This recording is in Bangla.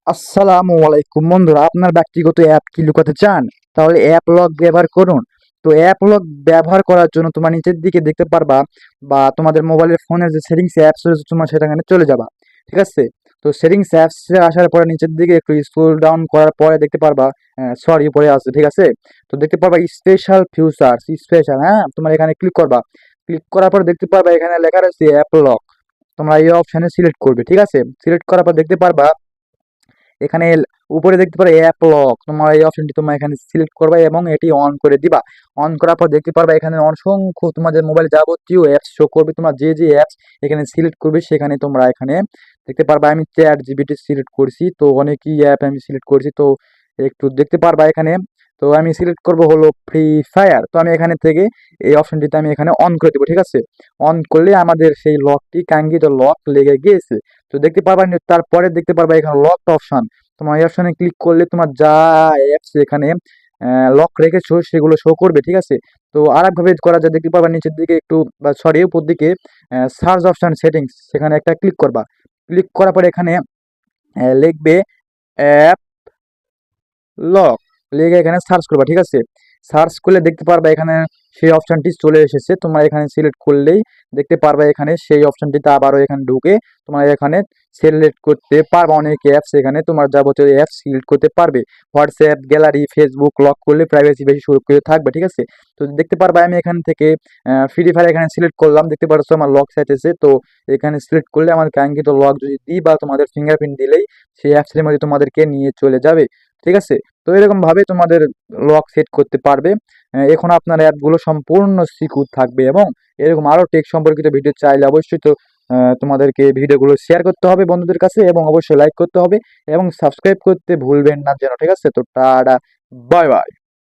আসসালামু আলাইকুম বন্ধুরা, আপনার ব্যক্তিগত অ্যাপ কি লুকাতে চান? তাহলে অ্যাপ লক ব্যবহার করুন। তো অ্যাপ লক ব্যবহার করার জন্য তোমার নিচের দিকে দেখতে পারবা বা তোমাদের মোবাইলের ফোনের যে সেটিংস অ্যাপস রয়েছে তোমার সেখানে চলে যাবা। ঠিক আছে? তো সেটিংস অ্যাপসে আসার পরে নিচের দিকে একটু স্ক্রল ডাউন করার পরে দেখতে পারবা, সরি উপরে আছে, ঠিক আছে? তো দেখতে পারবা স্পেশাল ফিচার্স, স্পেশাল, হ্যাঁ? তোমার এখানে ক্লিক করবা। ক্লিক করার পর দেখতে পারবা এখানে লেখা রয়েছে অ্যাপ লক। তোমরা এই অপশনে সিলেক্ট করবে, ঠিক আছে? সিলেক্ট করার পর দেখতে পারবা এখানে উপরে দেখতে পারো অ্যাপ লক, তোমার এই অপশনটি তোমরা এখানে সিলেক্ট করবে এবং এটি অন করে দিবা। অন করার পর দেখতে পারবে এখানে অসংখ্য তোমাদের মোবাইলে যাবতীয় অ্যাপস শো করবে। তোমরা যে যে অ্যাপস এখানে সিলেক্ট করবে সেখানে তোমরা এখানে দেখতে পারবে। আমি চ্যাট জিপিটি সিলেক্ট করছি, তো অনেকই অ্যাপ আমি সিলেক্ট করছি, তো একটু দেখতে পারবা এখানে। তো আমি সিলেক্ট করব হলো ফ্রি ফায়ার, তো আমি এখানে থেকে এই অপশনটিতে আমি এখানে অন করে দেবো, ঠিক আছে? অন করলে আমাদের সেই লকটি, কাঙ্ক্ষিত লক লেগে গিয়েছে। তো দেখতে পারবা তারপরে দেখতে পারবা এখানে লক অপশন। তোমার এই অপশনে ক্লিক করলে তোমার যা অ্যাপস এখানে লক রেখেছো সেগুলো শো করবে, ঠিক আছে? তো আরেকভাবে করা যায়, দেখতে পারবা নিচের দিকে একটু বা সরি উপর দিকে সার্চ অপশন সেটিংস, সেখানে একটা ক্লিক করবা। ক্লিক করার পরে এখানে লিখবে অ্যাপ লক, লিখে এখানে সার্চ করবা, ঠিক আছে? সার্চ করলে দেখতে পারবা এখানে সেই অপশনটি চলে এসেছে। তোমরা এখানে সিলেক্ট করলেই দেখতে পারবা এখানে সেই অপশনটিতে আবারও এখানে ঢুকে তোমরা এখানে সিলেক্ট করতে পারবা অনেক অ্যাপস, এখানে তোমার যাবতীয় অ্যাপস সিলেক্ট করতে পারবে। হোয়াটসঅ্যাপ, গ্যালারি, ফেসবুক লক করলে প্রাইভেসি বেশি সুরক্ষিত থাকবে, ঠিক আছে? তো দেখতে পারবা আমি এখান থেকে ফ্রি ফায়ার এখানে সিলেক্ট করলাম, দেখতে পাচ্ছ আমার লক চাইতেছে। তো এখানে সিলেক্ট করলে আমার কাঙ্ক্ষিত লক যদি দিই বা তোমাদের ফিঙ্গারপ্রিন্ট দিলেই সেই অ্যাপসের মধ্যে তোমাদেরকে নিয়ে চলে যাবে, ঠিক আছে? তো এরকম ভাবে তোমাদের লক সেট করতে পারবে। এখন আপনার অ্যাপগুলো সম্পূর্ণ সিকিউর থাকবে। এবং এরকম আরো টেক সম্পর্কিত ভিডিও চাইলে অবশ্যই তো তোমাদেরকে ভিডিওগুলো শেয়ার করতে হবে বন্ধুদের কাছে, এবং অবশ্যই লাইক করতে হবে এবং সাবস্ক্রাইব করতে ভুলবেন না যেন, ঠিক আছে? তো টাটা, বাই বাই।